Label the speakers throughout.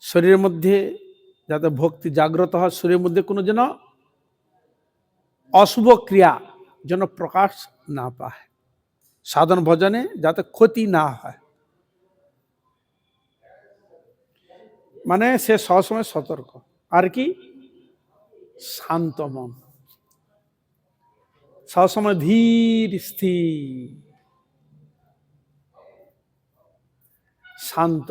Speaker 1: শরীরের মধ্যে যাতে ভক্তি জাগ্রত হয়, শরীরের মধ্যে কোনো যেন অশুভ ক্রিয়া যেন প্রকাশ না পায়, সাধন ভজনে যাতে ক্ষতি না হয়, মানে সে সবসময় সতর্ক। আর কি? শান্ত মন, সবসময় ধীর স্থির শান্ত,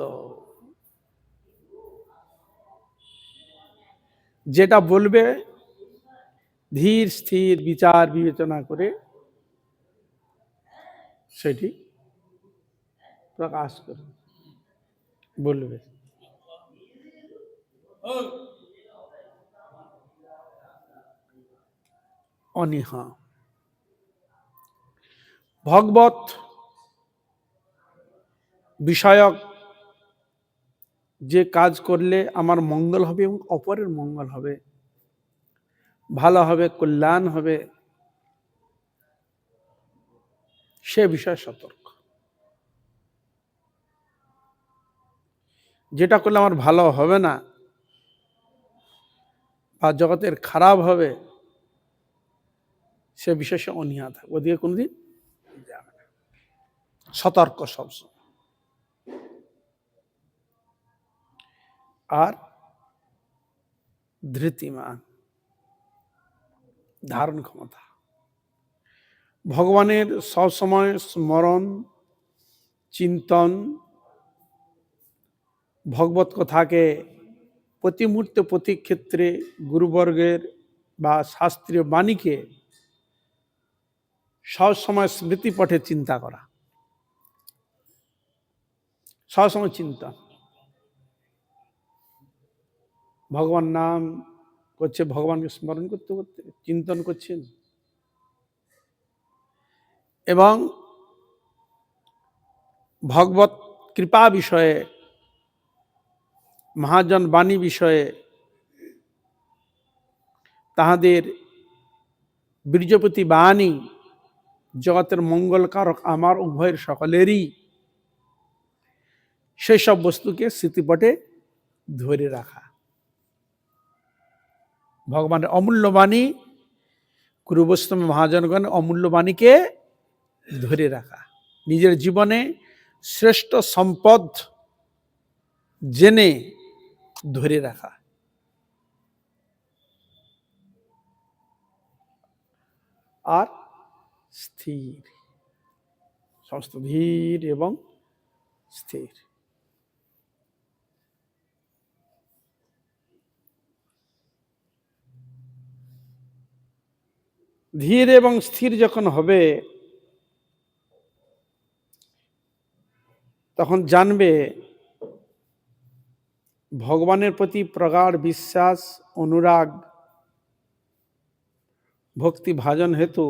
Speaker 1: যেটা বলবে ধীর স্থির বিচার বিবেচনা করে সেটি প্রকাশ করে বলবে। অনীহা, ভগবত বিষয়ক যে কাজ করলে আমার মঙ্গল হবে এবং অপরের মঙ্গল হবে, ভালো হবে, কল্যাণ হবে, সে বিষয়ে সতর্ক। যেটা করলে আমার ভালো হবে না বা জগতের খারাপ হবে, সে বিষয়ে সে অনীহা থাকে, ওদিকে কোনোদিন যাবে না, সতর্ক সবসময়। আর ধৃতিমান, ধারণ ক্ষমতা, ভগবানের সবসময় স্মরণ চিন্তন, ভগবত কথাকে প্রতি মুহূর্তে প্রতি ক্ষেত্রে গুরুবর্গের বা শাস্ত্রীয় বাণীকে সবসময় স্মৃতিপটে চিন্তা করা, সবসময় চিন্তা, ভগবান নাম করছে, ভগবানকে স্মরণ করতে করতে চিন্তন করছেন, এবং ভগবত কৃপা বিষয়ে, মহাজন বাণী বিষয়ে, তাহাদের বীর্যপতি বাণী জগতের মঙ্গলকারক আমার উভয়ের সকলেরই, সেই সব বস্তুকে স্মৃতিপটে ধরে রাখা, ভগবানের অমূল্য বাণী, গুরু বৈষ্ণব মহাজনগণ অমূল্য বাণীকে ধরে রাখা, নিজের জীবনে শ্রেষ্ঠ সম্পদ জেনে ধরে রাখা। আর স্থির, সমস্ত ধীর এবং স্থির। ধীর এবং স্থির যখন হবে তখন জানবে ভগবানের প্রতি প্রগাঢ় বিশ্বাস, অনুরাগ, ভক্তি ভাজন হেতু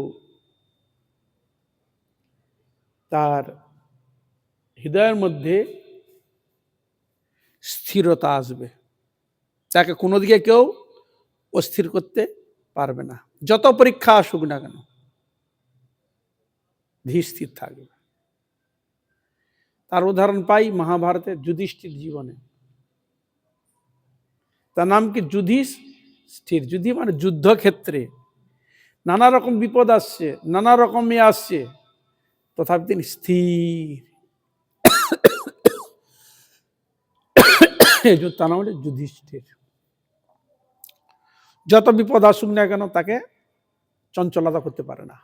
Speaker 1: তার হৃদয়ের মধ্যে স্থিরতা আসবে, তাকে কোনো দিকে কেউ অস্থির করতে পারবে না, যত পরীক্ষা আসুক না কেন ধীর স্থির থাকবে। তার উদাহরণ পাই মহাভারতের যুধিষ্ঠির জীবনে। তার নাম কি? যুধিষ্ঠির। যুধি মানে যুদ্ধক্ষেত্রে নানা রকম বিপদ আসছে, নানা রকম আসছে, তথাপি তিনি স্থির। তার নাম হলো যুধিষ্ঠির। যত বিপদ আসুক না কেন তাকে চঞ্চলতা করতে পারে না,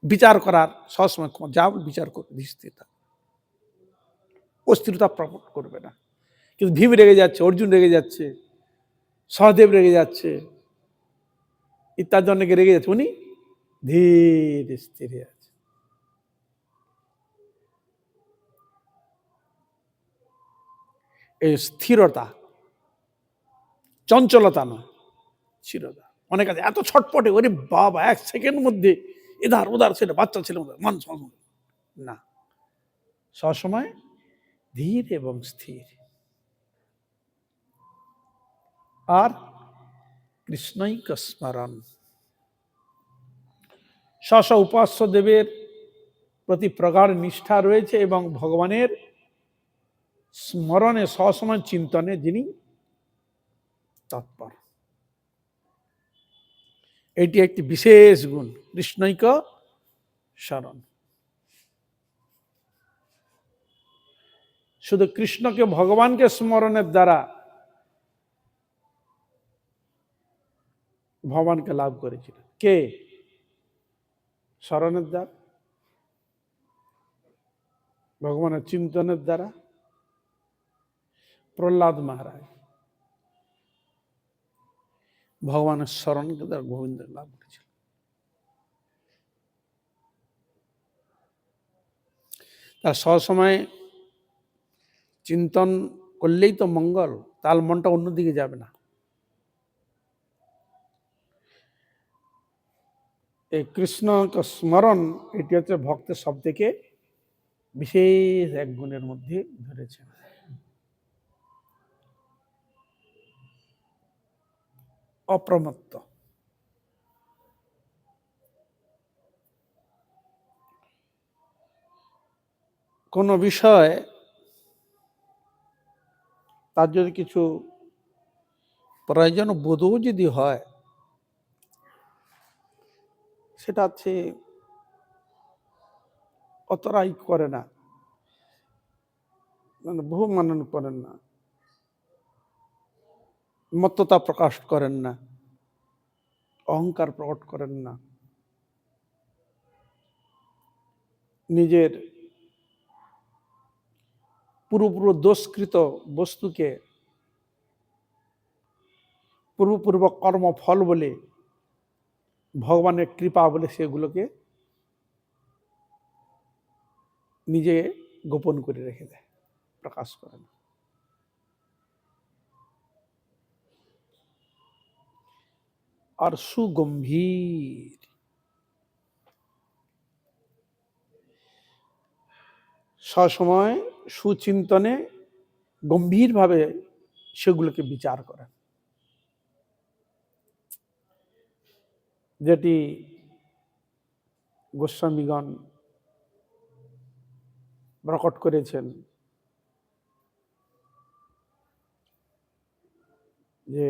Speaker 1: বিচার করার সবসময় যা বিচার করবে, স্থির অস্থিরতা প্রকট করবে না। কিন্তু ভীম রেগে যাচ্ছে, অর্জুন রেগে যাচ্ছে, সহদেব রেগে যাচ্ছে, ইত্যাদি অনেকে রেগে যাচ্ছে, উনি ধীর স্থির আছে। এই স্থিরতা, চঞ্চলতা নয়, স্থিরতা। অনেক আছে এত ছটপটে, ওরে বাবা এক সেকেন্ড মধ্যে এধার ওধার, সেটা বাচ্চা ছেলে মান না, সবসময় ধীর এবং স্থির। আর কৃষ্ণৈক স্মরণ, স্ব উপাস্য দেবের প্রতি প্রগাঢ় নিষ্ঠা রয়েছে এবং ভগবানের স্মরণে সবসময় চিন্তনে যিনি তৎপর। এটি একটি বিশেষ গুণ, কৃষ্ণৈক স্মরণ। শুধু কৃষ্ণকে, ভগবানকে স্মরণের দ্বারা ভগবানকে লাভ করেছিল কে? স্মরণের দ্বারা, ভগবানের চিন্তনের দ্বারা। প্রহ্লাদ মহারাজ ভগবানের স্মরণকে দ্বারা গোবিন্দ লাভ করেছিল। তার সবসময় চিন্তন করলেই তো মঙ্গল, তার মনটা অন্যদিকে যাবে না। এই কৃষ্ণ স্মরণ এটি হচ্ছে ভক্তের সব থেকে বিশেষ এক গুণের মধ্যে ধরেছে। অপ্রমত্ত। কোন বিষয় তার যদি কিছু প্রয়োজন বোধও যদি হয়, সেটা হচ্ছে অতরাই করে না, মানে বহু মানন করেন না, মত্ততা প্রকাশ করেন না, অহংকার প্রকট করেন না, নিজের পুরো দোষকৃত বস্তুকে পূর্ব কর্মফল বলে, ভগবানের কৃপা বলে সেগুলোকে নিজে গোপন করে রেখে দেয়, প্রকাশ করে না। আর সুগম্ভীর, সবসময় সুচিন্তনে গম্ভীরভাবে সেগুলোকে বিচার করেন, যেটি গোস্বামীগণ প্রকট করেছেন যে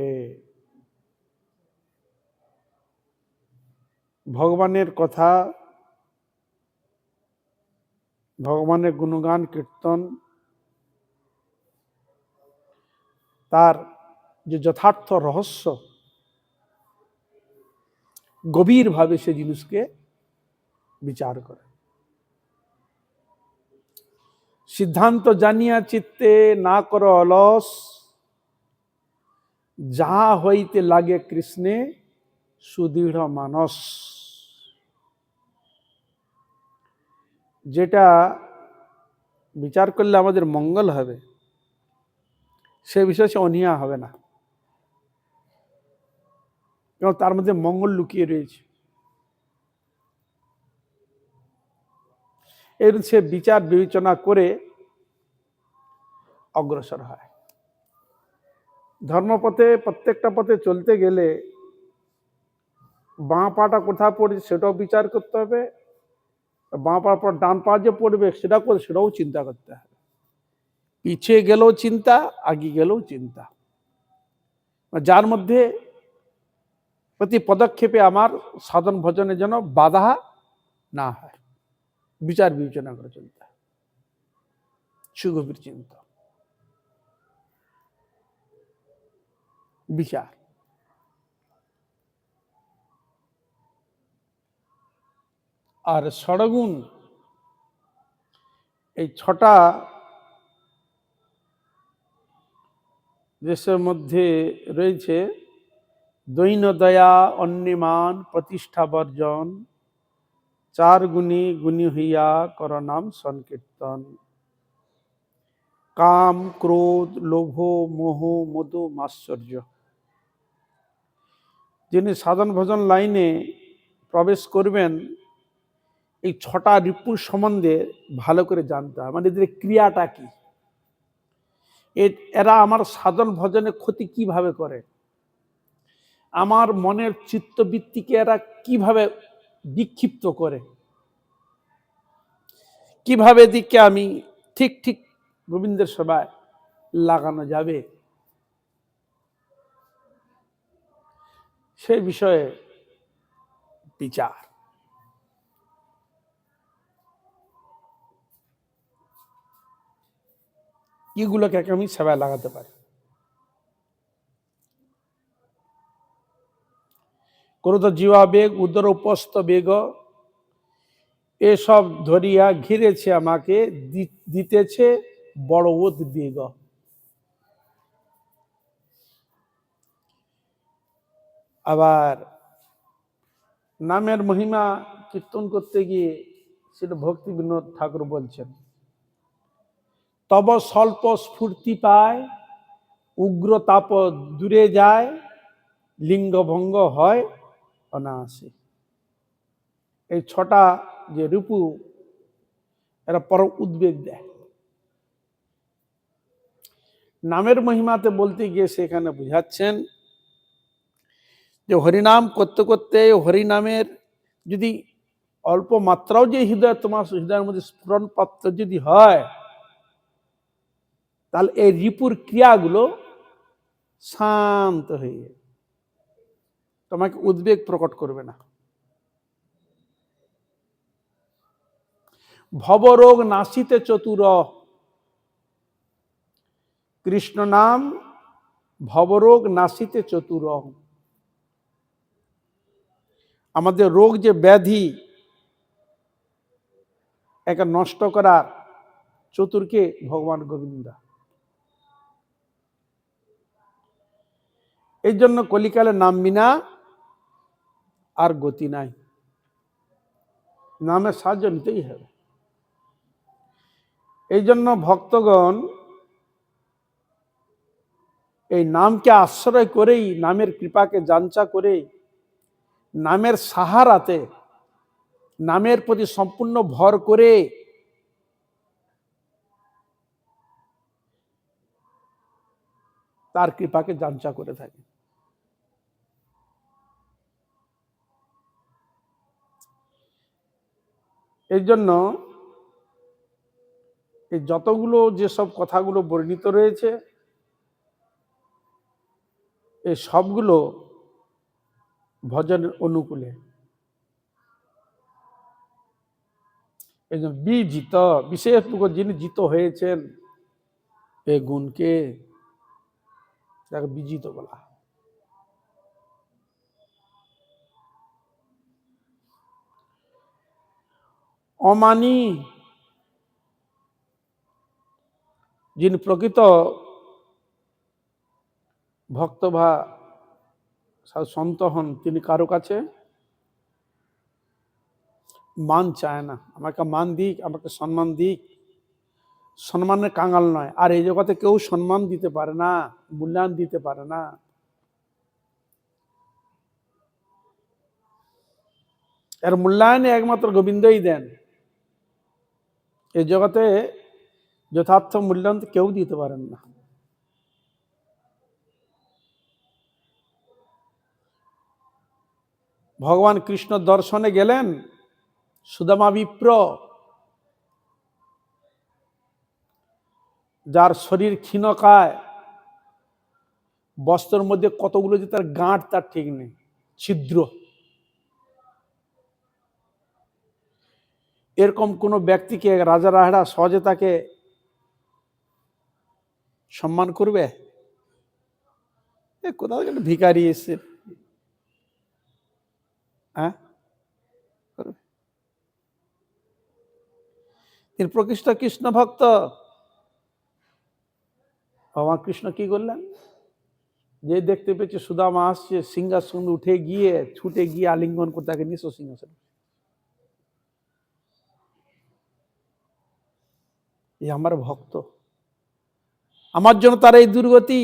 Speaker 1: ভগবানের কথা, ভগবানের গুণগান কীর্তন, তার যে যথার্থ রহস্য, গভীরভাবে সে জিনিসকে বিচার করে। সিদ্ধান্ত জানিয়া চিত্তে না কর অলস, যাহা হইতে লাগে কৃষ্ণে সুদৃঢ় মানস। যেটা বিচার করলে আমাদের মঙ্গল হবে, সে বিষয়ে সে অনীহা হবে না, কারণ তার মধ্যে মঙ্গল লুকিয়ে রয়েছে। এর সে বিচার বিবেচনা করে অগ্রসর হয়। ধর্মপথে, প্রত্যেকটা পথে চলতে গেলে বাঁ পাটা কোথায় পড়ছে সেটাও বিচার করতে হবে, বাঁ পার পর ডান পা যে পড়বে সেটাও চিন্তা করতে হবে। পিছিয়ে গেলেও চিন্তা, আগে গেলেও চিন্তা, যার মধ্যে প্রতি পদক্ষেপে আমার সাধন ভজনের যেন বাধা না হয়, বিচার বিবেচনা করে চলতে হয়, সুগভীর চিন্তা বিচার। আর ষড়গুণ, এই ছটা দেশের মধ্যে রয়েছে দৈন দয়া, অন্যমান, প্রতিষ্ঠা বর্জন, চার গুণী গুণী হইয়া কর নাম সংকীর্তন, কাম, ক্রোধ, লোভ, মোহ, মদ, মাৎসর্য। যিনি সাধন ভজন লাইনে প্রবেশ করবেন, এই ছটা রিপুর সম্বন্ধে ভালো করে জানতে হয়, মানে এদের ক্রিয়াটা কি, এরা আমার সাধন ভজনে ক্ষতি কিভাবে করে, আমার মনের চিত্তবৃত্তিকে এরা কিভাবে বিক্ষিপ্ত করে, কিভাবে দিকে আমি ঠিক গোবিন্দের সেবায় লাগানো যাবে, সে বিষয়ে বিচার। এগুলোকে আমি সেবায় লাগাতে পারি। ক্রোধ জীবা বেগ উদর উপস্থ বেগ, এসব ধরিয়া ঘিরেছে আমাকে, দিতেছে বড় উদ্বেগ। আবার নামের মহিমা কীর্তন করতে গিয়ে সেটা ভক্তি বিনোদ ঠাকুর বলছেন, তব স্বল্প স্ফূর্তি পায়, উগ্র তাপ দূরে যায়, লিঙ্গভঙ্গ হয় অনায়াসে। এই ছটা যে রূপু, এরা পরম উদ্বেগ দেয়। নামের মহিমাতে বলতে গিয়ে সেখানে বুঝাচ্ছেন যে হরিনাম করতে করতে হরিনামের যদি অল্প মাত্রাও যে হৃদয় তোমার হৃদয়ের মধ্যে স্ফুরণ প্রাপ্ত যদি হয়, তাহলে এই রিপুর ক্রিয়াগুলো শান্ত হয়ে যাবে, তোমাকে উদ্বেগ প্রকট করবে না। ভবরোগ নাশিতে চতুর, কৃষ্ণ নাম ভবরোগ নাশিতে চতুর। আমাদের রোগ যে ব্যাধি একে নষ্ট করার চতুরকে ভগবান গোবিন্দ। এই জন্য কলিকালে নাম বিনা আর গতি নাই, নামের সাহায্য নিতেই হবে। এই জন্য ভক্তগণ এই নামকে আশ্রয় করেই, নামের কৃপাকে যাঞ্চা করে, নামের সাহারাতে, নামের প্রতি সম্পূর্ণ ভর করে তার কৃপাকে যাঞ্চা করে থাকে। এই জন্য এই যতগুলো যেসব কথাগুলো বর্ণিত রয়েছে, এই সবগুলো ভজনের অনুকূলে। এই জন্য বিজিত, বিশেষ যিনি জিত হয়েছেন এই গুণকে, তাকে বিজিত বলা। অমানি, যিনি প্রকৃত ভক্ত বা সন্ত হন, তিনি কারো কাছে মান চায় না। আমাকে মান দিক, আমাকে সম্মান দিক, সম্মানের কাঙাল নয়। আর এই জগতে কেউ সম্মান দিতে পারে না, মূল্যায়ন দিতে পারে না। এর মূল্যায়নে একমাত্র গোবিন্দই দেন। এই জগতে যথার্থ মূল্যায়ন কেউ দিতে পারেন না। ভগবান কৃষ্ণ দর্শনে গেলেন, সুদামা বিপ্র, যার শরীর ক্ষীণকায়, বস্ত্রের মধ্যে কতগুলো যে তার গাঁট তার ঠিক নেই, ছিদ্র। এরকম কোন ব্যক্তিকে রাজা রাহারা সহজে তাকে সম্মান করবে? কোথাও একটা ভিখারি এসছে, হ্যাঁ, তিনি প্রকৃষ্ট কৃষ্ণ ভক্ত। ভগবান কৃষ্ণ কি করলেন? যে দেখতে পেয়েছে সুদামা আসছে, সিংহাসন উঠে গিয়ে ছুটে গিয়ে আলিঙ্গন করে তাকে নিঃস্ব সিংহাসন। এই আমার ভক্ত, আমার জন্য তার এই দুর্গতি,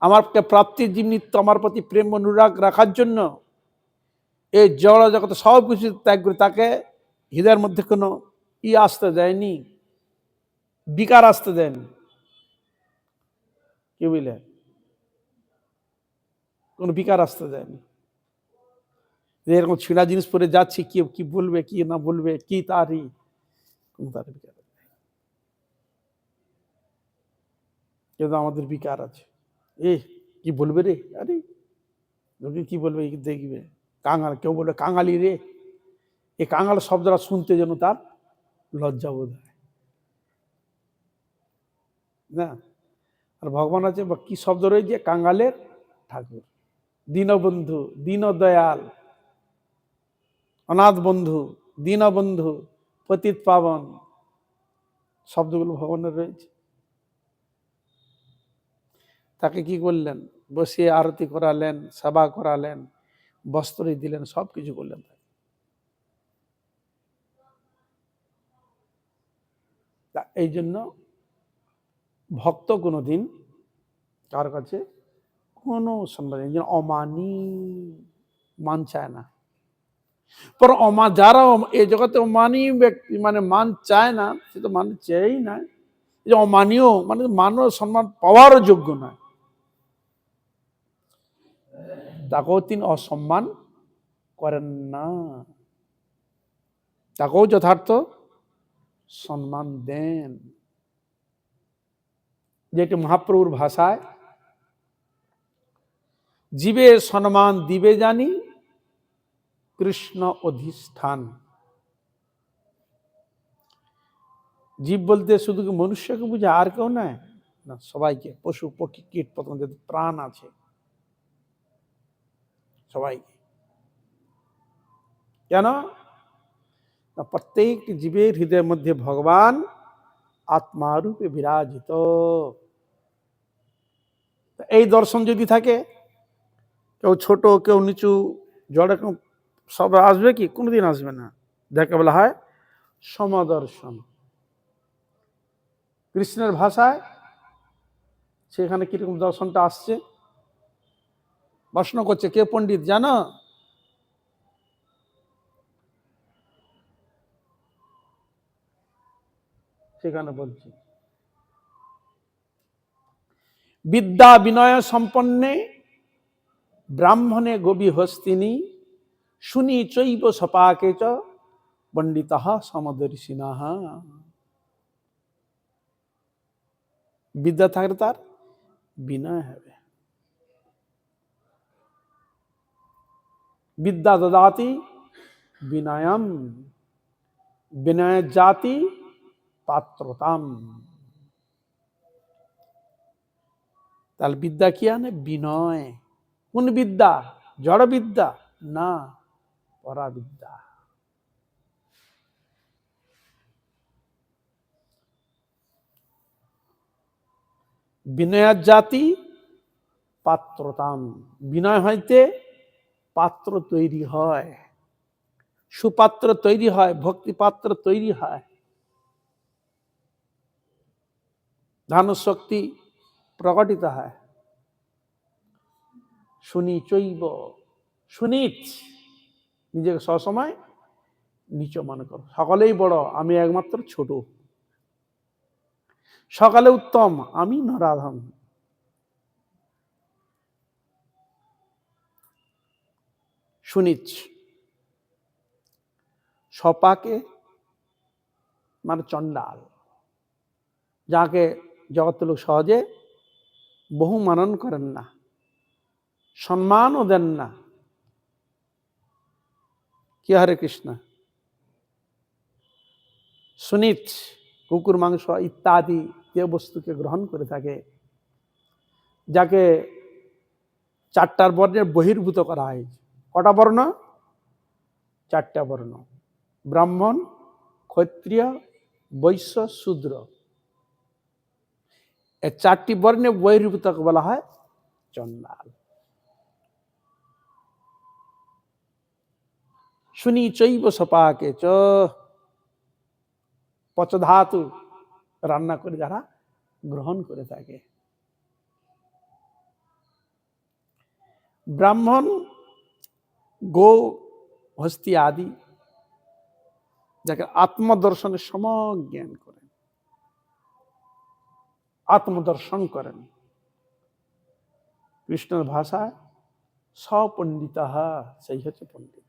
Speaker 1: আমার প্রাপ্তির নিমিত্ত আমার প্রতি প্রেম অনুরাগ রাখার জন্য এই জড় জগতে সব কিছু ত্যাগ করে তাকে হৃদয়ের মধ্যে কোনো আসতে দেয়নি, বিকার আসতে দেয়নি। কি বুঝলে? কোনো বিকার আসতে দেয়নি। এরকম ছিঁড়া জিনিস পরে যাচ্ছি, কি কি বলবে কি না বলবে, কি তারই কোনো তার বিকার। কিন্তু আমাদের বিকার আছে, এ কি বলবে রে, আরে লোকে কি বলবে দেখবে, কাঙাল, কেউ বলবে কাঙালি রে, এই কাঙাল শব্দটা শুনতে যেন তার লজ্জা বোধ হয় না। আর ভগবান আছে বা কি শব্দ রয়েছে, কাঙালের ঠাকুর, দীনবন্ধু, দীনদয়াল, অনাথ বন্ধু, দীনবন্ধু, পতিত পাবন, শব্দগুলো ভগবানের রয়েছে। তাকে কি করলেন, বসিয়ে আরতি করালেন, সেবা করালেন, বস্ত্র দিলেন, সব কিছু করলেন। এই জন্য ভক্ত কোনোদিন কার কাছে কোনো সম্মান, অমানি, মান চায় না। পর যারা এই জগতে অমানি ব্যক্তি, মানে মান চায় না, সে তো মান চাই না, যে অমানীয় মানে মানব সম্মান পাওয়ারও যোগ্য নয়, তাকেও তিনি অসম্মান করেন না, তাকেও যথার্থ সম্মান দেন। যেটি মহাপ্রভুর ভাষায়, জীবে সম্মান দিবে জানি কৃষ্ণ অধিষ্ঠান। জীব বলতে শুধু কি মনুষ্যকে বুঝে, আর কেউ নয় না, সবাইকে, পশু পক্ষী কীট পতঙ্গ, যাদের প্রাণ আছে সবাইকে। কেন? প্রত্যেকটি জীবের হৃদয়ের মধ্যে ভগবান আত্মারূপে বিরাজিত। এই দর্শন যদি থাকে, কেউ ছোট কেউ নিচু জড়ে সব আসবে কি? কোনোদিন আসবে না। যাকে বলা হয় সমদর্শন। কৃষ্ণের ভাষায় সেখানে কিরকম দর্শনটা আসছে, প্রশ্ন করছে কে পণ্ডিত জানো? সেখানে বলছি, বিদ্যা বিনয় সম্পন্নে ব্রাহ্মণে গবি হস্তিনী শুনি চৈব সপাকে চ পণ্ডিতঃ সমদর্শিনঃ। বিদ্যা থাকলে তার বিনয় হবে। বিদ্যা দদাতি বিনয়ম, বিনয় জাতি পাত্রতাম। তাহলে বিদ্যা কি আনে? বিনয়। কোন বিদ্যা? জড় বিদ্যা না, পরাবিদ্যা। বিনয় জাতি পাত্রতাম, বিনয় হইতে পাত্র তৈরি হয়, সুপাত্র তৈরি হয়, ভক্তি পাত্র তৈরি হয়, ধান শক্তি প্রকটিত হয়। শুনি চৈব, সুনীচ, নিজেকে সবসময় নিচ মনে করো, সকলেই বড়, আমি একমাত্র ছোট, সকালে উত্তম, আমি নরাধম। সুনীচ, সপাকে মানে চণ্ডাল, যাকে জগৎ লোক সহজে বহু মানন করেন না, সম্মানও দেন না। কি হরে কৃষ্ণ। সুনীচ, কুকুর মাংস ইত্যাদি যে বস্তুকে গ্রহণ করে থাকে, যাকে চারটার বর্ণের বহির্ভূত করা হয়েছে। কটা বর্ণ? চারটা বর্ণ, ব্রাহ্মণ, ক্ষত্রিয়, বৈশ্য, শূদ্র। এই চারটি বর্ণে বহির্ভূত বলা হয় চণ্ডাল। শুনি চৈব সপাকে চ, পচধাতু রান্না করে যারা গ্রহণ করে থাকে। ব্রাহ্মণ, গো, হস্তি আদি, যাকে আত্মদর্শনের সমক জ্ঞান করেন, আত্মদর্শন করেন। কৃষ্ণের ভাষায় সপণ্ডিত, সেই হচ্ছে পণ্ডিত।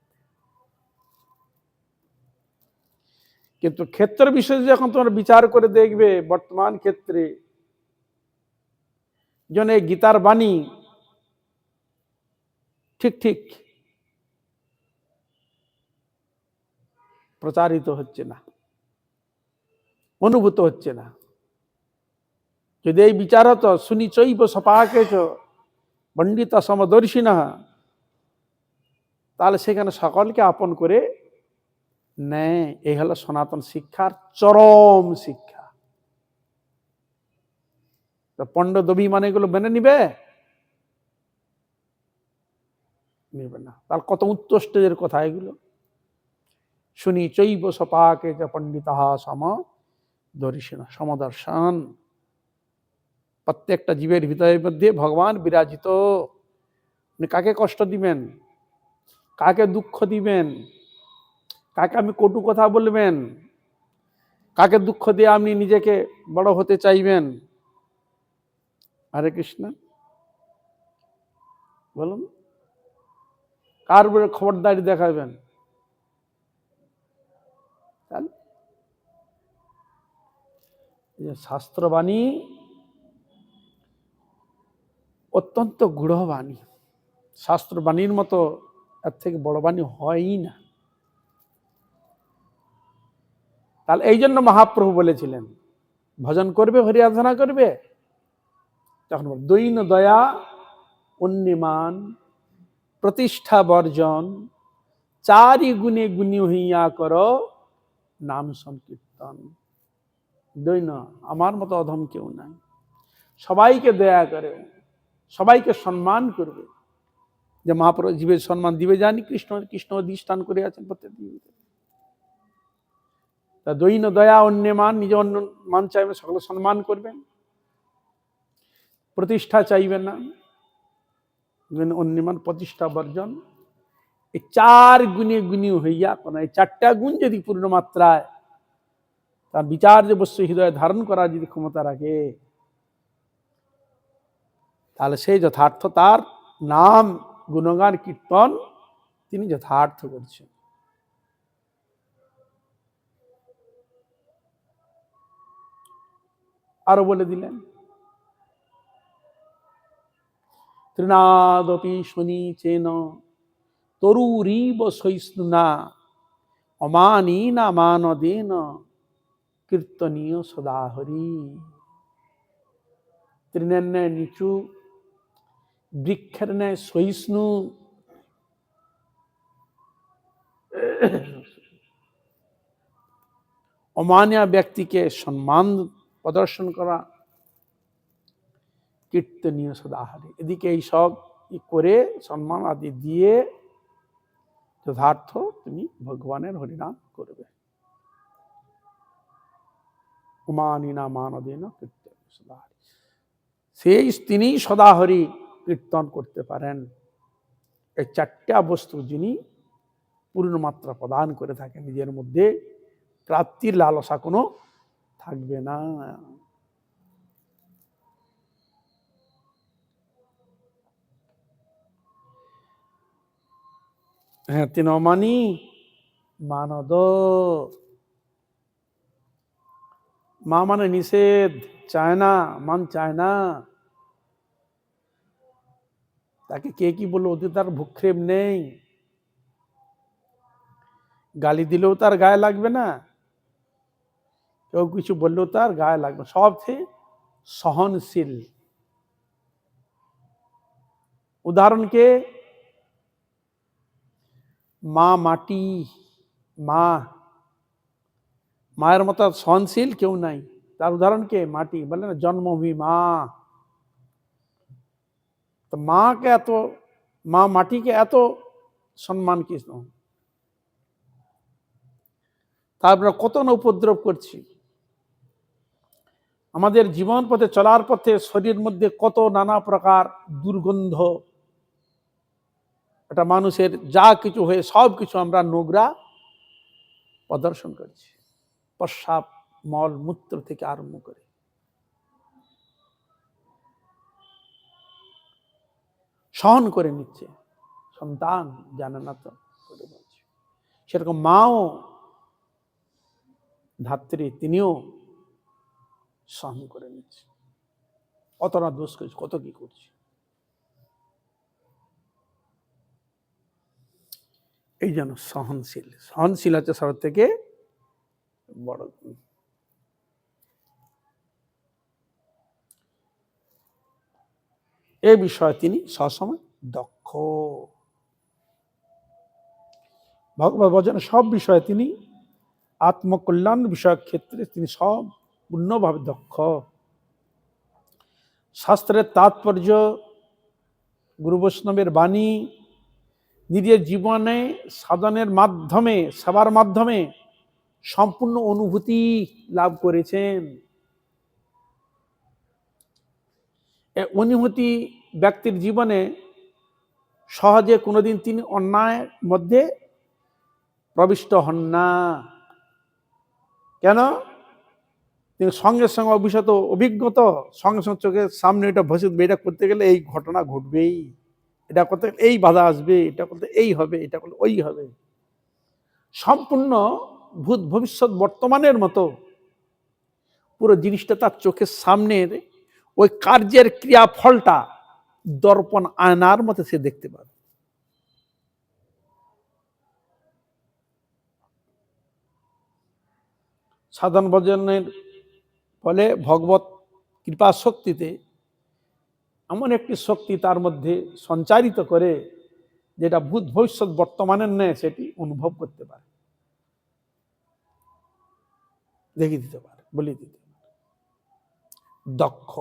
Speaker 1: কিন্তু ক্ষেত্র বিষয়ে যখন তোমরা বিচার করে দেখবে, বর্তমান ক্ষেত্রে জন্য এই গীতার বাণী ঠিক ঠিক প্রচারিত হচ্ছে না, অনুভূত হচ্ছে না। যদি এই বিচার হতো শুনি চৈব সপাকেচ পণ্ডিত সমদর্শিনা, তাহলে সেখানে সকলকে আপন করে নেয়। এই হলো সনাতন শিক্ষার চরম শিক্ষা। পণ্ডিত অভিমান এগুলো মেনে নিবে? নিবে না। তার কত উচ্চ স্টেজের কথা এগুলো। শুনি চৈব সপাকে চ পণ্ডিতা সমদর্শিনা, সমদর্শন। প্রত্যেকটা জীবের হৃদয়ের মধ্যে ভগবান বিরাজিত। আপনি কাকে কষ্ট দিবেন, কাকে দুঃখ দিবেন, কাকে আপনি কটু কথা বলবেন, কাকে দুঃখ দিয়ে আপনি নিজেকে বড় হতে চাইবেন? হরে কৃষ্ণ। বলুন, কার উপরে খবরদারি দেখাবেন? শাস্ত্রবাণী অত্যন্ত গূঢ় বাণী। শাস্ত্রবাণীর মতো এর থেকে বড় বাণী হয়ই না। তাহলে এই জন্য মহাপ্রভু বলেছিলেন, ভজন করবে, হরি আরাধনা করবে, তখন দৈন দয়া উন্নিমান প্রতিষ্ঠা বর্জন চারি গুণে গুণী হইয়া কর নাম সংকীর্তন। দৈন, আমার মতো অধম কেউ নাই। সবাইকে দয়া করে, সবাইকে সম্মান করবে। যে মহাপ্রভু জীবের সম্মান দিবে জানি, কৃষ্ণ কৃষ্ণ অধিষ্ঠান করে আছেন প্রত্যেক জীবিতে। তা দৈন দয়া অন্যমান, নিজে অন্য মান চাইবেন, সকলে সম্মান করবেন, প্রতিষ্ঠা চাইবেন না। অন্যমান প্রতিষ্ঠা বর্জন, এই চার গুণে গুণী হইয়া কোন, এই চারটা গুণ যদি পূর্ণ মাত্রায় তার বিচার যে বস্তু হৃদয়ে ধারণ করার যদি ক্ষমতা রাখে, তাহলে সেই যথার্থ তার নাম গুণগান কীর্তন তিনি যথার্থ করছেন। আরো বলে দিলেন, তৃণাদপি শনিচেন তরুরীব সহিষ্ণুনা অমানীনা মানদেন কীর্তনীয় সদা হরি। তৃণের ন্যায় নিচু, বৃক্ষের ন্যায় সহিষ্ণু, অমানিয়া ব্যক্তিকে সম্মান প্রদর্শন করা, কীর্তনীয় সদা হরি। এদিকে এই সব করে সম্মান আদি দিয়ে যথার্থ তুমি ভগবানের হরিনাম করবে। উমানীনা মানদেন কীর্তনীয় সদা হরি, সেই তিনি সদাহরি কীর্তন করতে পারেন। এই চারটা বস্তু যিনি পূর্ণমাত্রা প্রদান করে থাকেন, নিজের মধ্যে প্রাপ্তির লালসা কোনো থাকবে না। হ্যাঁ, তিনি অমানি মানদ, মা মানে নিষেধ, চায় না, মান চায় না। তাকে কে কি বললো, ওদের তার ভূক্ষেপ নেই। গালি দিলেও তার গায়ে লাগবে না, কেউ কিছু বললেও তার গায়ে লাগবে, সবচেয়ে সহনশীল। উদাহরণকে মা মাটি, মা মায়ের মতো সহনশীল কেউ নাই। তার উদাহরণ কে? মাটি। বলে না জন্মভূমি মা, তো মাকে এত, মা মাটিকে এত সম্মান কি? তারপরে কত না উপদ্রব করছি। আমাদের জীবন পথে চলার পথে শরীর মধ্যে কত নানা প্রকার দুর্গন্ধ, এটা মানুষের যা কিছু হয়ে সব কিছু আমরা নোংরা প্রদর্শন করছি, প্রস্রাব মল মূত্র থেকে আরম্ভ করে। সহন করে নিচ্ছে, সন্তান জানে না তো করে বলছে। সেরকম মাও ধাত্রী, তিনিও সহন করে নিচ্ছে। কত না দোষ করেছি, কত কি করছি। এই যেন সহনশীল, সহনশীল হচ্ছে সব থেকে বড় গুণ। এ বিষয়ে তিনি সবসময় দক্ষ। ভগবত বচনের সব বিষয়ে তিনি, আত্মকল্যাণ বিষয়ক ক্ষেত্রে তিনি সম্পূর্ণভাবে দক্ষ। শাস্ত্রের তাৎপর্য, গুরু বৈষ্ণবের বাণী নিজের জীবনে সাধনের মাধ্যমে, সেবার মাধ্যমে সম্পূর্ণ অনুভূতি লাভ করেছেন। এই অনুভূতি ব্যক্তির জীবনে সহজে কোনোদিন তিনি অন্যায়ের মধ্যে প্রবিষ্ট হন না। কেন? তিনি সঙ্গে সঙ্গে অভিজ্ঞতা, সঙ্গে সঙ্গে চোখের সামনে এটা ভসে উঠবে, এটা করতে গেলে এই ঘটনা ঘটবেই, এটা করতে এই বাধা আসবে, এটা করতে এই হবে, এটা করলে ওই হবে। সম্পূর্ণ ভূত ভবিষ্যৎ বর্তমানের মতো পুরো জিনিসটা তার চোখের সামনের ওই কার্যের ক্রিয়াফলটা দর্পণ আয়নার মতো সে দেখতে পাবে। সাধন ভজনের ফলে ভগবত কৃপা শক্তিতে এমন একটি শক্তি তার মধ্যে সঞ্চারিত করে যেটা ভূত ভবিষ্যৎ বর্তমানের নেই, সেটি অনুভব করতে পারে, দেখিয়ে দিতে পারে, বলে দিতে পারে। দক্ষ।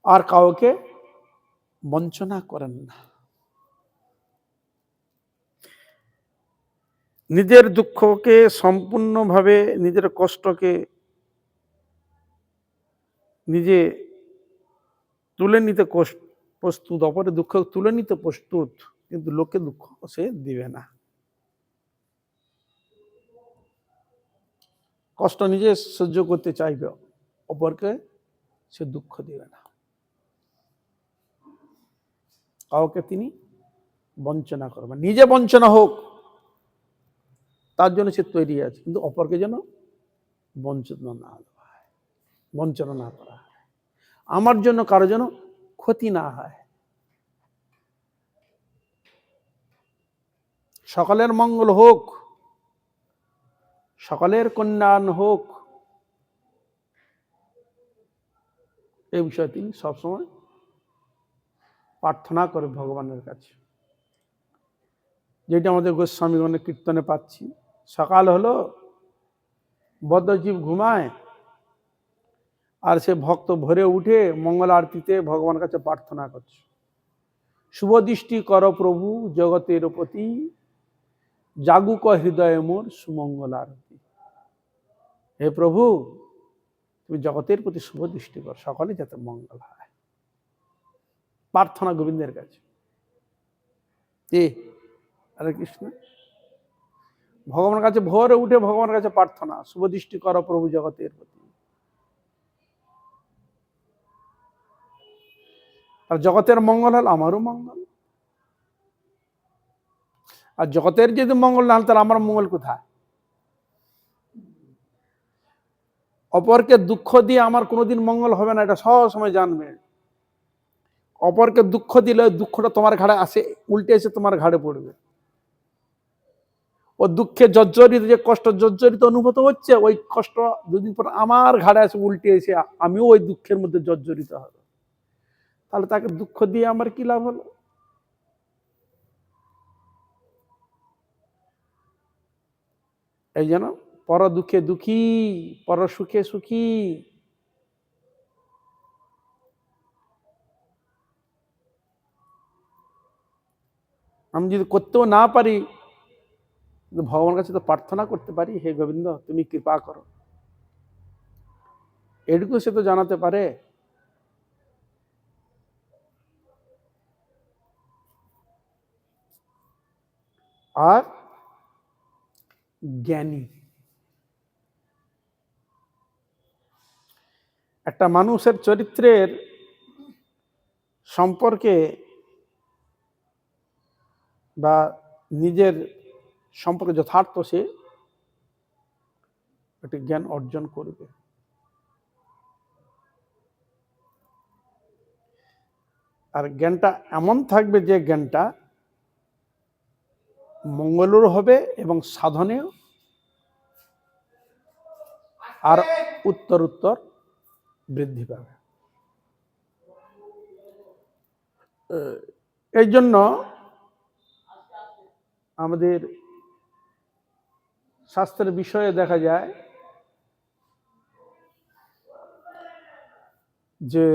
Speaker 1: আর কাউকে বঞ্চনা করেন না। নিজের দুঃখকে সম্পূর্ণভাবে, নিজের কষ্টকে নিজে তুলে নিতে প্রস্তুত, অপরের দুঃখ তুলে নিতে প্রস্তুত, কিন্তু লোকে দুঃখ সে দিবে না। কষ্ট নিজে সহ্য করতে চাইবে, অপরকে সে দুঃখ দিবে না। কাউকে তিনি বঞ্চনা করবেন, নিজে বঞ্চনা হোক তার জন্য সে তৈরি আছে, কিন্তু অপরকে যেন বঞ্চনা না হয়, বঞ্চনা না করা হয়, আমার জন্য কারো যেন ক্ষতি না হয়। সকলের মঙ্গল হোক, সকলের কল্যাণ হোক, এই বিষয়ে তিনি সবসময় প্রার্থনা করে ভগবানের কাছে। যেটা আমাদের গোস্বামীগণের কীর্তনে পাচ্ছি, সকাল হলো, বদ্ধজীব ঘুমায়, আর সে ভক্ত ভরে উঠে মঙ্গল আরতিতে ভগবানের কাছে প্রার্থনা করছে, শুভ দৃষ্টি কর প্রভু জগতের প্রতি, জাগুক হৃদয়ে মোর সুমঙ্গল আরতি। হে প্রভু, তুমি জগতের প্রতি শুভ দৃষ্টি কর, সকলে যাতে মঙ্গল হয়। প্রার্থনা গোবিন্দের কাছে। হরে কৃষ্ণ। ভগবানের কাছে ভোরে উঠে ভগবানের কাছে প্রার্থনা, শুভ দৃষ্টি কর প্রভু জগতের প্রতি। আর জগতের মঙ্গল হল আমারও মঙ্গল। আর জগতের যদি মঙ্গল না হল, তাহলে আমার মঙ্গল কোথায়? অপরকে দুঃখ দিয়ে আমার কোনোদিন মঙ্গল হবে না, এটা সব সময় জানবে। অপরকে দুঃখ দিলে দুঃখটা তোমার ঘাড়ে আসে, উল্টে এসে তোমার ঘাড়ে পড়বে। ও দুঃখে জর্জরিত, যে কষ্ট জর্জরিত অনুভূত হচ্ছে, ওই কষ্ট দুদিন পর আমার ঘাড়ে আসে, উল্টে এসে আমিও ওই দুঃখের মধ্যে জর্জরিত হব। তাহলে তাকে দুঃখ দিয়ে আমার কি লাভ হলো? এই জন্য পর দুঃখে দুঃখী, পর সুখে সুখী। আমি যদি করতেও না পারি, ভগবানের কাছে তো প্রার্থনা করতে পারি, হে গোবিন্দ তুমি কৃপা করো, এটুকু সে তো জানাতে পারে। আর জ্ঞানী। একটা মানুষের চরিত্রের সম্পর্কে বা নিজের সম্পর্কে যথার্থ সে একটি জ্ঞান অর্জন করবে। আর জ্ঞানটা এমন থাকবে যে জ্ঞানটা মঙ্গলর হবে এবং সাধনেও আর উত্তর উত্তর বৃদ্ধি পাবে। এই জন্য আমাদের শাস্ত্রের বিষয়ে দেখা যায় যে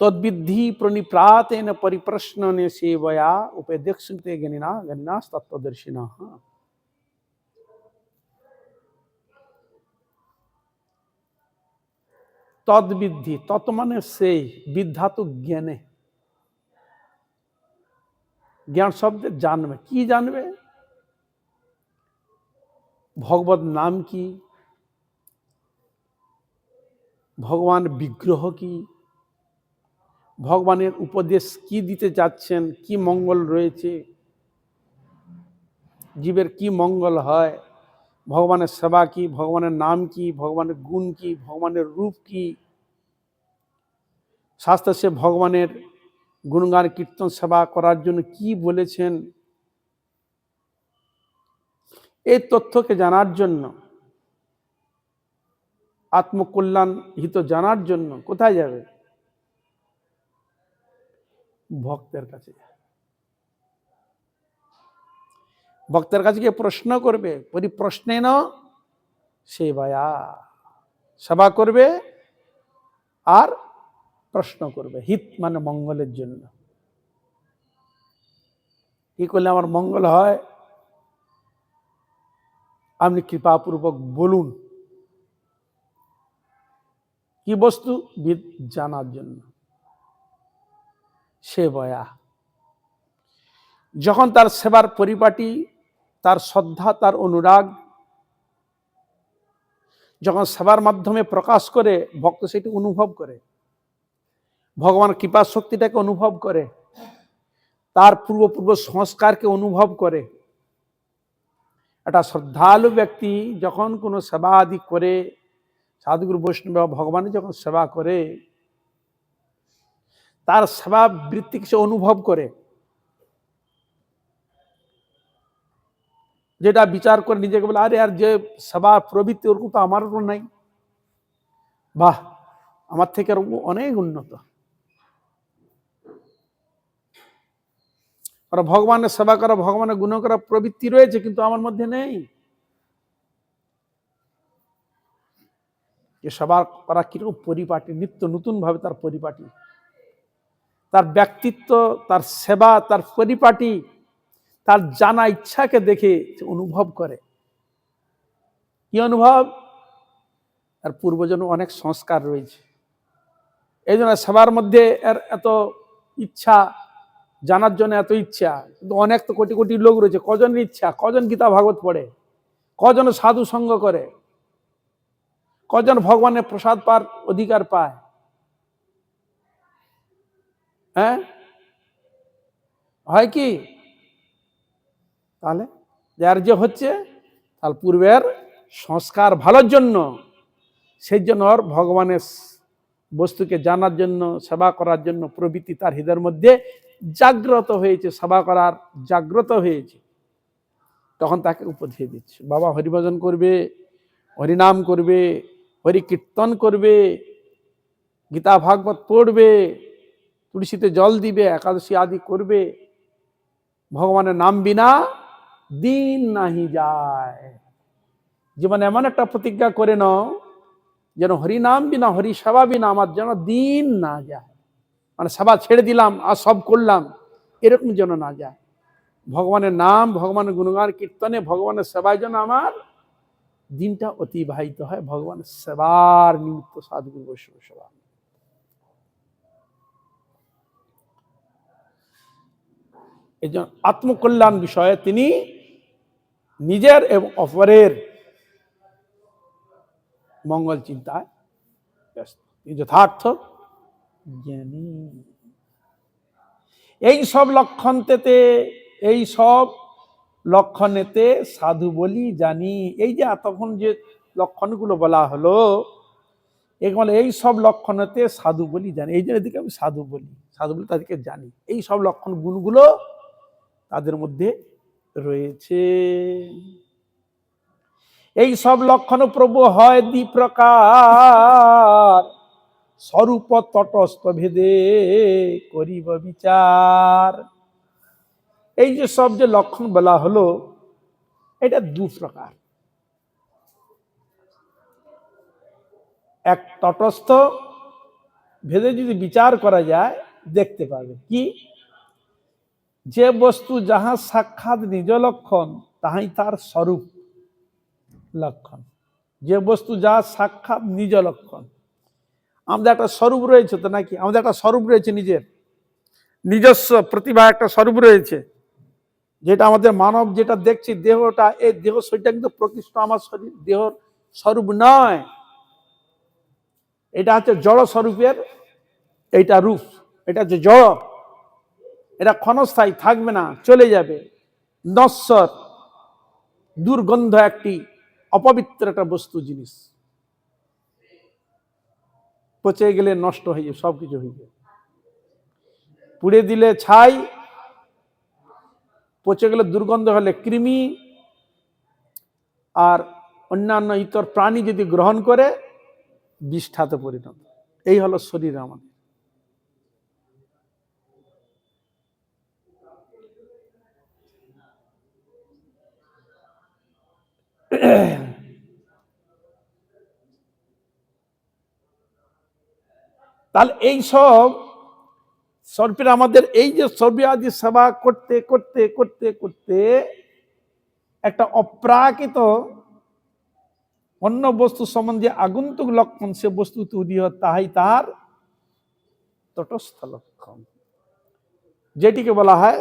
Speaker 1: তদ্বিদ্ধি প্রণিপ্রাতেন পরিপ্রশ্নে সেবয়া উপেক্ষন্তে জ্ঞানিনা জ্ঞানিনাস্তত্ত্বদর্শিনঃ। তদ্বিদ্ধি, তৎ মানে সেই, বিদ্ধাতু জ্ঞানে, জ্ঞান শব্দে জানবে। কি জানবে? ভগবত নাম কি, ভগবান বিগ্রহ কি, ভগবানের উপদেশ কি দিতে যাচ্ছেন, কি মঙ্গল রয়েছে, জীবের কি মঙ্গল হয়, ভগবানের সেবা কি, ভগবানের নাম কি, ভগবানের গুণ কি, ভগবানের রূপ কি, শাস্ত্রে সে ভগবানের গুণগান কীর্তন সেবা করার জন্য কি বলেছেন, এই তথ্যকে জানার জন্য, আত্মকল্যাণ হিত জানার জন্য কোথায় যাবে? ভক্তের কাছে। ভক্তের কাছে গিয়ে প্রশ্ন করবে, পরিপ্রশ্নেন সেবায়া, সেবা করবে আর প্রশ্ন করবে। হিত মানে মঙ্গলের জন্য। কি করলে আমার মঙ্গল হয় আপনি কৃপাপূর্বক বলুন। কি বস্তু? জানার জন্য। সেবয়া, যখন তার সেবার পরিপাটি, তার শ্রদ্ধা, তার অনুরাগ যখন সেবার মাধ্যমে প্রকাশ করে, ভক্ত সেটি অনুভব করে, ভগবান কৃপা শক্তিটাকে অনুভব করে, তার পূর্ব সংস্কারকে অনুভব করে। একটা শ্রদ্ধালু ব্যক্তি যখন কোনো সেবা আদি করে, সাধুগুরু বৈষ্ণব ভগবানের যখন সেবা করে, তার সেবা বৃত্তিকে সে অনুভব করে, যেটা বিচার করে নিজেকে বলে, আরে আর যে সেবা প্রবৃত্তি ওরকম তো আমার উপর নাই, বাহ আমার থেকে অনেক উন্নত। আর ভগবানের সেবা করা, ভগবানের গুণ করা প্রবৃত্তি রয়েছে, কিন্তু আমার মধ্যে নেই। যে সেবা করা কিরকম পরিপাটি, নিত্য নতুন ভাবে তার পরিপাটি, তার ব্যক্তিত্ব, তার সেবা, তার পরিপাটি, তার জানা ইচ্ছাকে দেখে অনুভব করে। কি অনুভব? তার পূর্বজন্ম অনেক সংস্কার রয়েছে, এই জন্য সবার মধ্যে এর এত ইচ্ছা, জানার জন্য এত ইচ্ছা। কিন্তু অনেক তো কোটি কোটি লোক রয়েছে, কজনের ইচ্ছা, কজন গীতা ভাগবত পড়ে, কজন সাধু সঙ্গ করে, কজন ভগবানের প্রসাদ পাওয়ার অধিকার পায়? হ্যাঁ, হয় কি? তাহলে যার যে হচ্ছে তার পূর্বের সংস্কার ভালোর জন্য, সেই জন্য ওর ভগবানের বস্তুকে জানার জন্য, সেবা করার জন্য প্রবৃত্তি তার হৃদয়ের মধ্যে জাগ্রত হয়েছে, সেবা করার জাগ্রত হয়েছে। তখন তাকে উপদেশ দিচ্ছে, বাবা হরিভজন করবে, হরিনাম করবে, হরি কীর্তন করবে, গীতা ভাগবত পড়বে, তুলসীতে জল দিবে, একাদশী আদি করবে। ভগবানের নাম বিনা দিন নাহি যায়। জীবনে এমন একটা প্রতিজ্ঞা করে নাও যেন হরিনাম বিনা, হরি সেবা বিনা আমার যেন দিন না যায়। মানে সেবা ছেড়ে দিলাম আর সব করলাম, এরকম যেন না যায়। ভগবানের নাম, ভগবানের গুণগান কীর্তনে, ভগবানের সেবায় যেন আমার দিনটা অতিবাহিত হয়, ভগবানের সেবার নিমিত্ত, সাধুগুরু বৈষ্ণব সেবা। এই জন্য আত্মকল্যাণ বিষয়ে তিনি নিজের এবং অপরের মঙ্গল চিন্তায় ব্যস্ত, যথার্থ জ্ঞানী। এই সব লক্ষণেতে সাধু বলি জানি। এই যে তখন যে লক্ষণগুলো বলা হলো, এগুলো এই সব লক্ষণেতে সাধু বলি জানি। এই যে এদিকে আমি সাধু বলি তাদেরকে জানি। এই সব লক্ষণ গুণগুলো তাদের মধ্যে রয়েছে। এই সব লক্ষণ প্রভু হয় দ্বিপ্রকার, স্বরূপ তটস্থ ভেদে করিব বিচার। এই যে সব যে লক্ষণ বলা হলো, এটা দু প্রকার। এক তটস্থ ভেদে যদি বিচার করা যায়, দেখতে পাবে কি, যে বস্তু যাহা সাক্ষাৎ নিজ লক্ষণ তাহাই তার স্বরূপ লক্ষণ। যে বস্তু যা সাক্ষাৎ নিজ লক্ষণ, আমাদের একটা স্বরূপ রয়েছে তো নাকি? আমাদের একটা স্বরূপ রয়েছে, নিজস্ব প্রতিভা একটা স্বরূপ রয়েছে, যেটা আমাদের মানব যেটা দেখছি দেহটা, এই দেহ সেটা কিন্তু প্রকৃষ্ট আমার শরীর, দেহর স্বরূপ নয়। এটা হচ্ছে জড় স্বরূপের এইটা রূপ, এটা হচ্ছে জড়, এটা ক্ষণস্থায়ী, থাকবে না, চলে যাবে, নশ্বর, দুর্গন্ধ, একটি অপবিত্র একটা বস্তু, জিনিস, পচে গেলে নষ্ট হয়ে যাবে, সবকিছু হয়ে যাবে। পুড়ে দিলে ছাই, পচে গেলে দুর্গন্ধ হলে কৃমি আর অন্যান্য ইতর প্রাণী যদি গ্রহণ করে বিষ্ঠাতে পরিণত। এই হলো শরীর আমাদের। তাহলে এই সব সর্পের আমাদের এই যে সর্বে আদি সেবা করতে করতে করতে করতে একটা অপ্রাকৃত অন্য বস্তু সম্বন্ধে আগন্তুক লক্ষণ সে বস্তু তৈরি হয়, তাহাই তার তটস্থ লক্ষণ, যেটিকে বলা হয়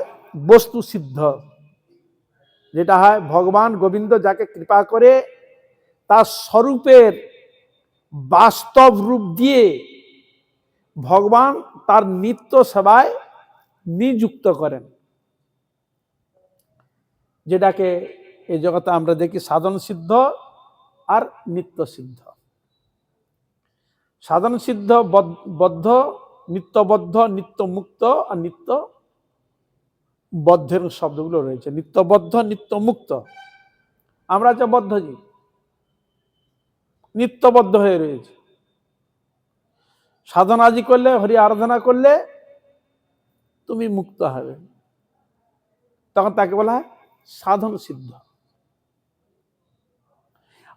Speaker 1: বস্তু সিদ্ধ। যেটা হয় ভগবান গোবিন্দ যাকে কৃপা করে তার স্বরূপের বাস্তব রূপ দিয়ে ভগবান তার নিত্য সেবায় নিযুক্ত করেন, যেটাকে এই জগতে আমরা দেখি সাধন সিদ্ধ আর নিত্য সিদ্ধ। সাধন সিদ্ধ বদ্ধ, নিত্যবদ্ধ, নিত্য মুক্ত আর নিত্য বদ্ধের শব্দগুলো রয়েছে। নিত্যবদ্ধ, নিত্য মুক্ত। আমরা যে বদ্ধজীব, নিত্যবদ্ধ হয়ে রয়েছে। সাধনাজি করলে, হরি আরাধনা করলে তুমি মুক্ত হবে, তখন তাকে বলা হয় সাধন সিদ্ধ।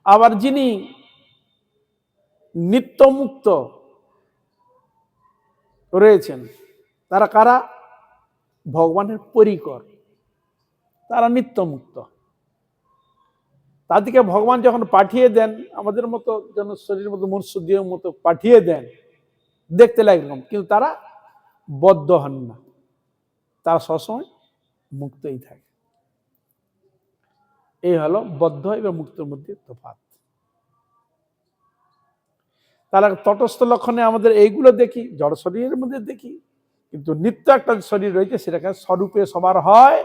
Speaker 1: আবার যিনি নিত্য মুক্ত রয়েছেন, তারা কারা? ভগবানের পরিকর, তারা নিত্য মুক্ত। তাদেরকে ভগবান যখন পাঠিয়ে দেন, আমাদের মতো যেন শরীরের মতো মনুষ্য দেহের মতো পাঠিয়ে দেন, দেখতে লাগলাম, কিন্তু তারা বদ্ধ হন না, তারা সবসময় মুক্তই থাকে। এই হলো বদ্ধ এবং মুক্তের মধ্যে তফাৎ। তাহলে তটস্থ লক্ষণে আমাদের এইগুলো দেখি, জড় শরীরের মধ্যে দেখি, কিন্তু নিত্য একটা শরীর রয়েছে, সেটাকে স্বরূপে সবার হয়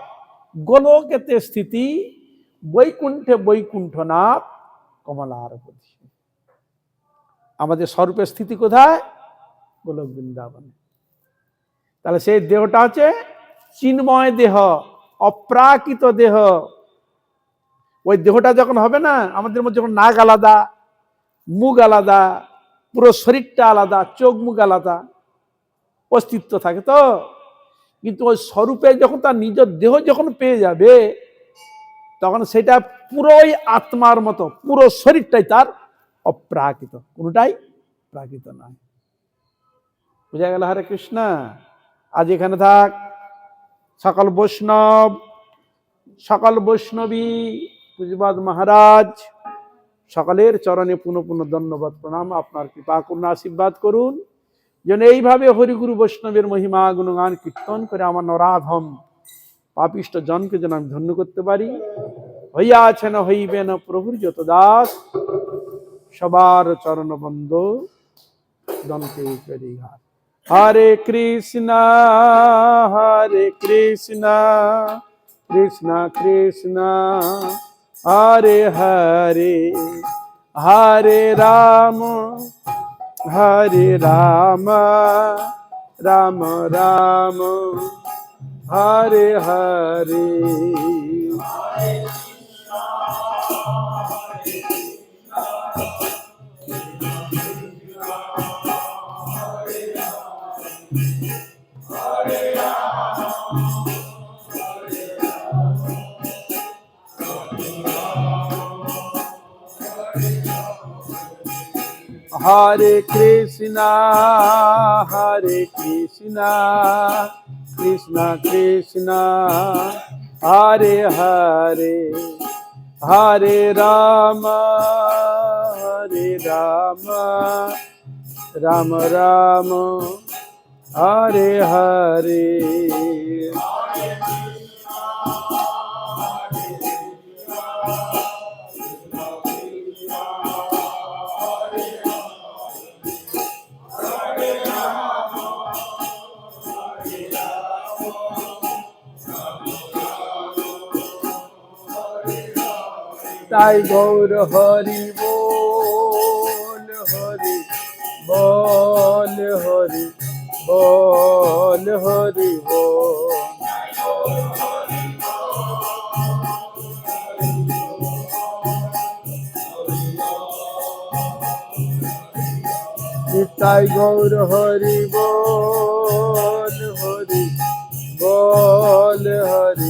Speaker 1: গোলকেতে স্থিতি, বৈকুণ্ঠে বৈকুণ্ঠনাথ কমলারপতি। আমাদের স্বরূপের স্থিতি কোথায়? গোলক বৃন্দাবনে। তাহলে সেই দেহটা হচ্ছে চিন্ময় দেহ, অপ্রাকৃত দেহ। ওই দেহটা যখন হবে না, আমাদের মধ্যে যখন নাক আলাদা, মুখ আলাদা, পুরো শরীরটা আলাদা, চোখ মুখ আলাদা, অস্তিত্ব থাকে তো। কিন্তু ওই স্বরূপে যখন তার নিজের দেহ যখন পেয়ে যাবে, তখন সেটা পুরোই আত্মার মতো, পুরো শরীরটাই তার অপ্রাকৃত, কোনটাই প্রাকৃত নয়। বুঝা গেল? হরে কৃষ্ণ। আজ এখানে থাক। সকল বৈষ্ণব, সকল বৈষ্ণবী, পূজ্যপাদ মহারাজ সকলের চরণে পুনঃ পুনঃ ধন্যবাদ প্রণাম। আপনার কৃপা করুণা আশীর্বাদ করুন, যেন এইভাবে হরিগুরু বৈষ্ণবের মহিমা গুণগান কীর্তন করে আমার নরাধম পাপিষ্ট জনকে যেন আমি ধন্য করতে পারি। হইয়াছেন হইবেন প্রভুর যত দাস, সবার চরণ বন্ধ দন্তে করি হাত। হরে কৃষ্ণ কৃষ্ণ কৃষ্ণ হরে হরে হরে রাম রাম রাম হরে হরে। হরে কৃষ্ণ কৃষ্ণ কৃষ্ণ হরে হরে হরে রাম রাম রাম হরে হরে। তাই গৌর হরি বল হরি বল হরি বল হরি বল। তাই গৌর হরি বল হরি বল হরি